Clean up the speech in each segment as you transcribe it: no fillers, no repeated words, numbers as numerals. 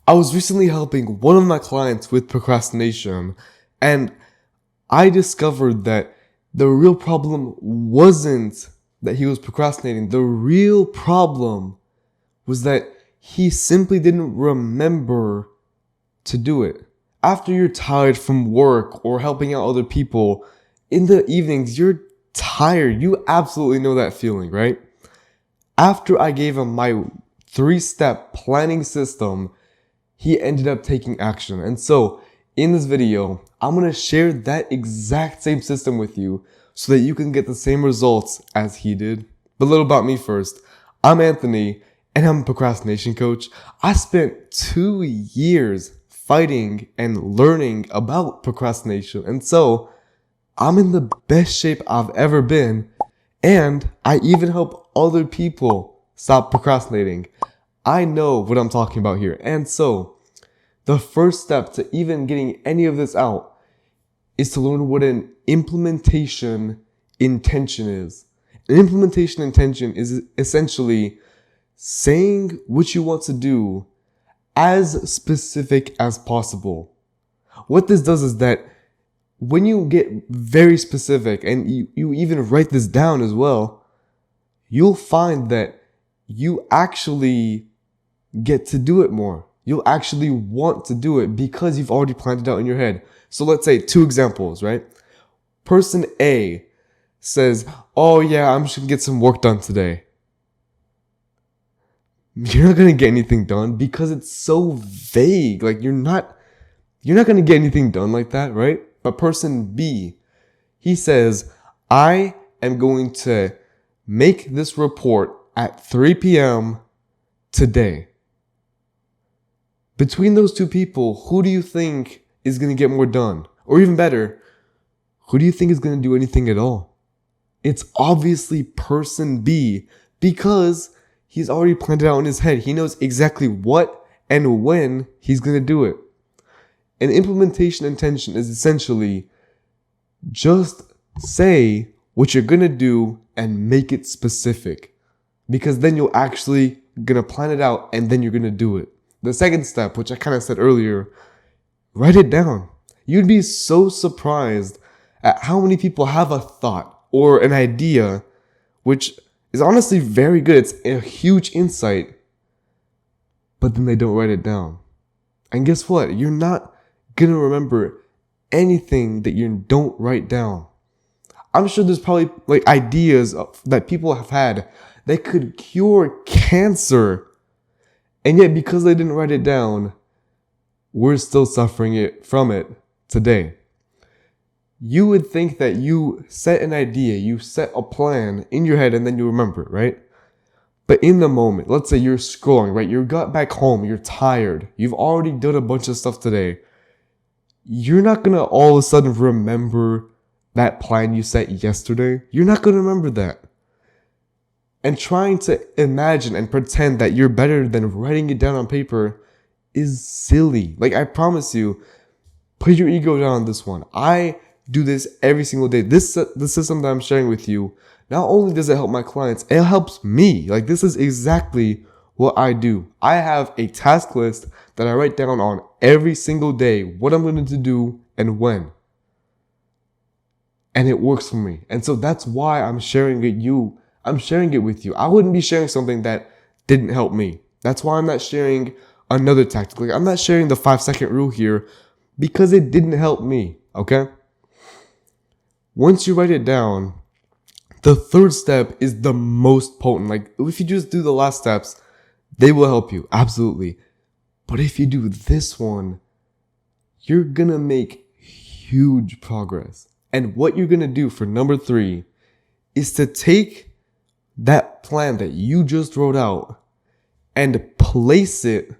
I was recently helping one of my clients with procrastination, and I discovered that the real problem wasn't that he was procrastinating. The real problem was that he simply didn't remember to do it. After you're tired from work or helping out other people, in the evenings, you're tired. You absolutely know that feeling, right? After I gave him my 3-step planning system, he ended up taking action. And so in this video, I'm going to share that exact same system with you so that you can get the same results as he did. But a little about me first. I'm Anthony, and I'm a procrastination coach. I spent 2 years fighting and learning about procrastination. And so I'm in the best shape I've ever been. And I even help other people stop procrastinating. I know what I'm talking about here. And so the first step to even getting any of this out is to learn what an implementation intention is. An implementation intention is essentially saying what you want to do as specific as possible. What this does is that when you get very specific and you even write this down as well, you'll find that you actually get to do it more. You'll actually want to do it because you've already planned it out in your head. So let's say 2 examples, right? Person A says, oh yeah, I'm just gonna get some work done today. You're not gonna get anything done because it's so vague. Like you're not gonna get anything done like that, right? But person B, he says, I am going to make this report at 3 p.m. today. Between those 2 people, who do you think is going to get more done? Or even better, who do you think is going to do anything at all? It's obviously person B because he's already planned it out in his head. He knows exactly what and when he's going to do it. An implementation intention is essentially just say what you're going to do and make it specific. Because then you're actually going to plan it out and then you're going to do it. The second step, which I kind of said earlier, write it down. You'd be so surprised at how many people have a thought or an idea, which is honestly very good. It's a huge insight, but then they don't write it down. And guess what? You're not going to remember anything that you don't write down. I'm sure there's probably ideas that people have had that could cure cancer. And yet because they didn't write it down, we're still suffering from it today. You would think that you set an idea, you set a plan in your head and then you remember it, right? But in the moment, let's say you're scrolling, right? You got back home, you're tired. You've already done a bunch of stuff today. You're not going to all of a sudden remember that plan you set yesterday. You're not going to remember that. And trying to imagine and pretend that you're better than writing it down on paper is silly. I promise you, put your ego down on this one. I do this every single day. The system that I'm sharing with you, not only does it help my clients, it helps me. This is exactly what I do. I have a task list that I write down on every single day, what I'm going to do and when. And it works for me. And so that's why I'm sharing it with you. I wouldn't be sharing something that didn't help me. That's why I'm not sharing another tactic. I'm not sharing the 5-second rule here because it didn't help me. Okay? Once you write it down, the third step is the most potent. If you just do the last steps, they will help you. Absolutely. But if you do this one, you're going to make huge progress. And what you're going to do for number 3 is to take that plan that you just wrote out and place it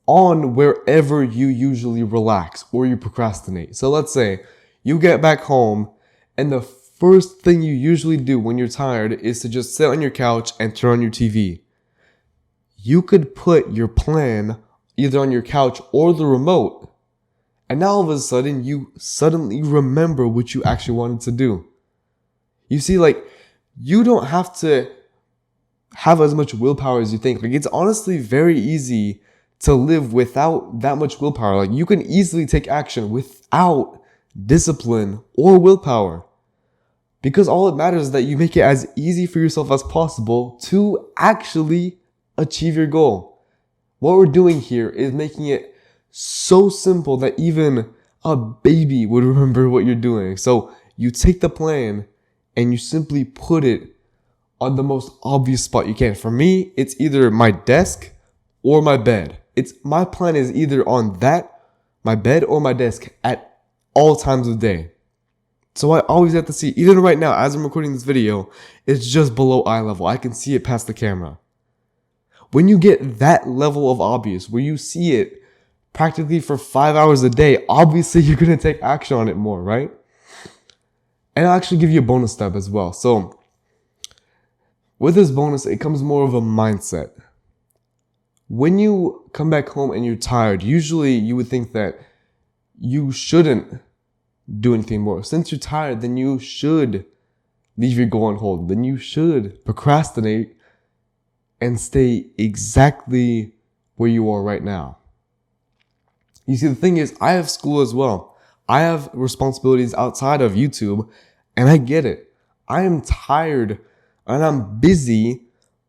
on wherever you usually relax or you procrastinate. So let's say you get back home and the first thing you usually do when you're tired is to just sit on your couch and turn on your TV. You could put your plan either on your couch or the remote, and now all of a sudden you suddenly remember what you actually wanted to do. You see, you don't have to have as much willpower as you think. It's honestly very easy to live without that much willpower. Like, you can easily take action without discipline or willpower, because all it matters is that you make it as easy for yourself as possible to actually achieve your goal. What we're doing here is making it so simple that even a baby would remember what you're doing. So you take the plan and you simply put it on the most obvious spot you can. For me, it's either my desk or my bed. My plan is either on my bed or my desk at all times of day. So I always have to see, even right now, as I'm recording this video, it's just below eye level. I can see it past the camera. When you get that level of obvious, where you see it practically for 5 hours a day, obviously you're going to take action on it more, right? And I'll actually give you a bonus step as well. So with this bonus, it comes more of a mindset. When you come back home and you're tired, usually you would think that you shouldn't do anything more. Since you're tired, then you should leave your goal on hold. Then you should procrastinate and stay exactly where you are right now. You see, the thing is, I have school as well. I have responsibilities outside of YouTube, and I get it. I am tired and I'm busy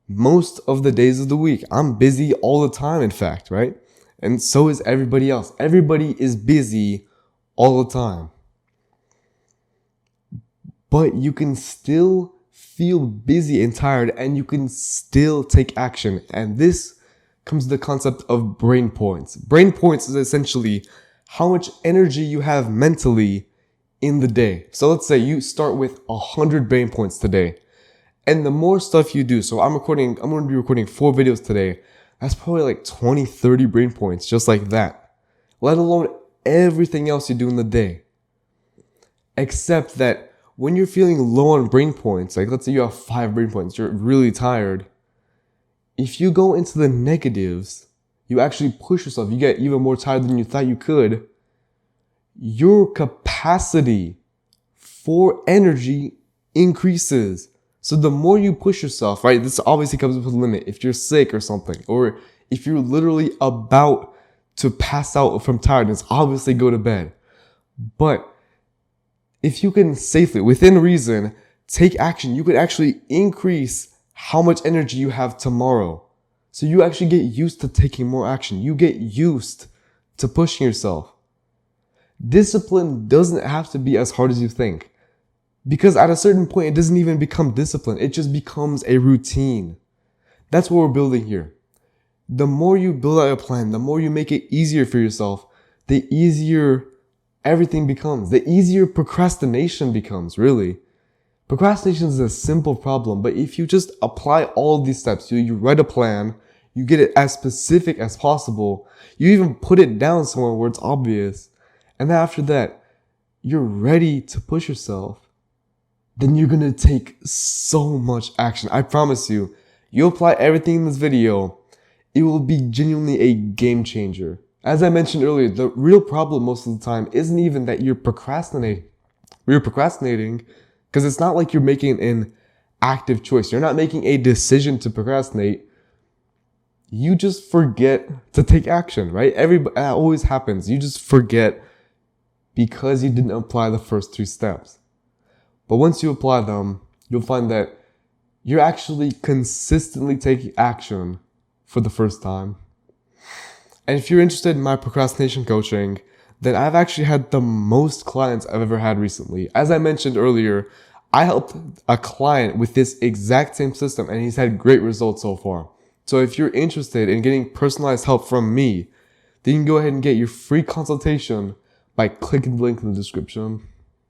most of the days of the week. I'm busy all the time, in fact, right? And so is everybody else. Everybody is busy all the time. But you can still feel busy and tired, and you can still take action. And this comes to the concept of brain points. Brain points is essentially how much energy you have mentally in the day. So let's say you start with 100 brain points today. And the more stuff you do, so I'm going to be recording 4 videos today. That's probably like 20, 30 brain points, just like that. Let alone everything else you do in the day. Except that when you're feeling low on brain points, like let's say you have 5 brain points, you're really tired. If you go into the negatives, you actually push yourself. You get even more tired than you thought you could. Your capacity for energy increases. So the more you push yourself, right? This obviously comes with a limit. If you're sick or something, or if you're literally about to pass out from tiredness, obviously go to bed. But if you can safely, within reason, take action, you could actually increase how much energy you have tomorrow. So you actually get used to taking more action. You get used to pushing yourself. Discipline doesn't have to be as hard as you think. Because at a certain point, it doesn't even become discipline. It just becomes a routine. That's what we're building here. The more you build out a plan, the more you make it easier for yourself, the easier everything becomes. The easier procrastination becomes, really. Procrastination is a simple problem, but if you just apply all these steps, you write a plan, you get it as specific as possible, you even put it down somewhere where it's obvious, and then after that, you're ready to push yourself, then you're gonna take so much action. I promise you, you apply everything in this video, it will be genuinely a game changer. As I mentioned earlier, the real problem most of the time isn't even that you're procrastinating. You're procrastinating because it's not like you're making an active choice. You're not making a decision to procrastinate. You just forget to take action, right? That always happens. You just forget because you didn't apply the first 3 steps. But once you apply them, you'll find that you're actually consistently taking action for the first time. And if you're interested in my procrastination coaching, then I've actually had the most clients I've ever had recently. As I mentioned earlier, I helped a client with this exact same system and he's had great results so far. So if you're interested in getting personalized help from me, then you can go ahead and get your free consultation by clicking the link in the description.